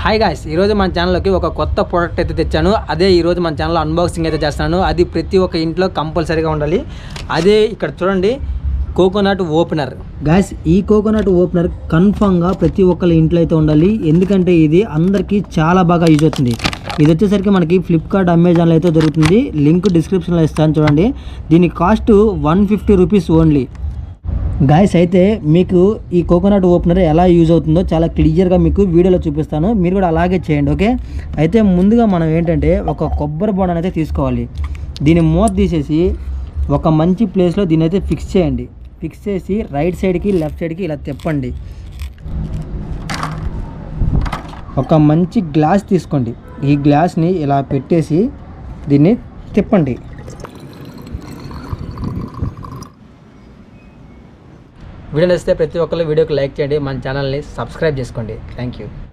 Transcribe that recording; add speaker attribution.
Speaker 1: Hi guys, ఈరోజు మన ఛానల్లోకి ఒక కొత్త ప్రోడక్ట్ అయితే తెచ్చాను. అదే ఈరోజు మన ఛానల్లో అన్బాక్సింగ్ అయితే చేస్తాను. అది ప్రతి ఒక్క ఇంట్లో కంపల్సరీగా ఉండాలి. అదే ఇక్కడ చూడండి, కోకోనట్ ఓపెనర్. గాయ్స్, ఈ కోకోనట్ ఓపెనర్ కన్ఫామ్గా ప్రతి ఒక్కరి ఇంట్లో అయితే ఉండాలి. ఎందుకంటే ఇది అందరికీ చాలా బాగా యూజ్ అవుతుంది. ఇది వచ్చేసరికి మనకి ఫ్లిప్కార్ట్, అమెజాన్లో అయితే దొరుకుతుంది. లింక్ డిస్క్రిప్షన్లో ఇస్తాను చూడండి. దీని కాస్ట్ 150 రూపీస్ ఓన్లీ. గాయస్, అయితే మీకు ఈ కోకోనట్ ఓపెనర్ ఎలా యూజ్ అవుతుందో చాలా క్లియర్గా మీకు వీడియోలో చూపిస్తాను. మీరు కూడా అలాగే చేయండి, ఓకే? అయితే ముందుగా మనం ఏంటంటే ఒక కొబ్బరి బోండాన్ని అయితే తీసుకోవాలి. దీని మూత తీసేసి ఒక మంచి ప్లేస్లో దీని అయితే ఫిక్స్ చేయండి. ఫిక్స్ చేసి రైట్ సైడ్కి లెఫ్ట్ సైడ్కి ఇలా తిప్పండి. ఒక మంచి గ్లాస్ తీసుకోండి. ఈ గ్లాస్ని ఇలా పెట్టేసి దీన్ని తిప్పండి. వీడియో నచ్చితే ప్రతి ఒక్కరు వీడియోకి లైక్ చేయండి, మన ఛానల్ని సబ్స్క్రైబ్ చేసుకోండి. Thank you.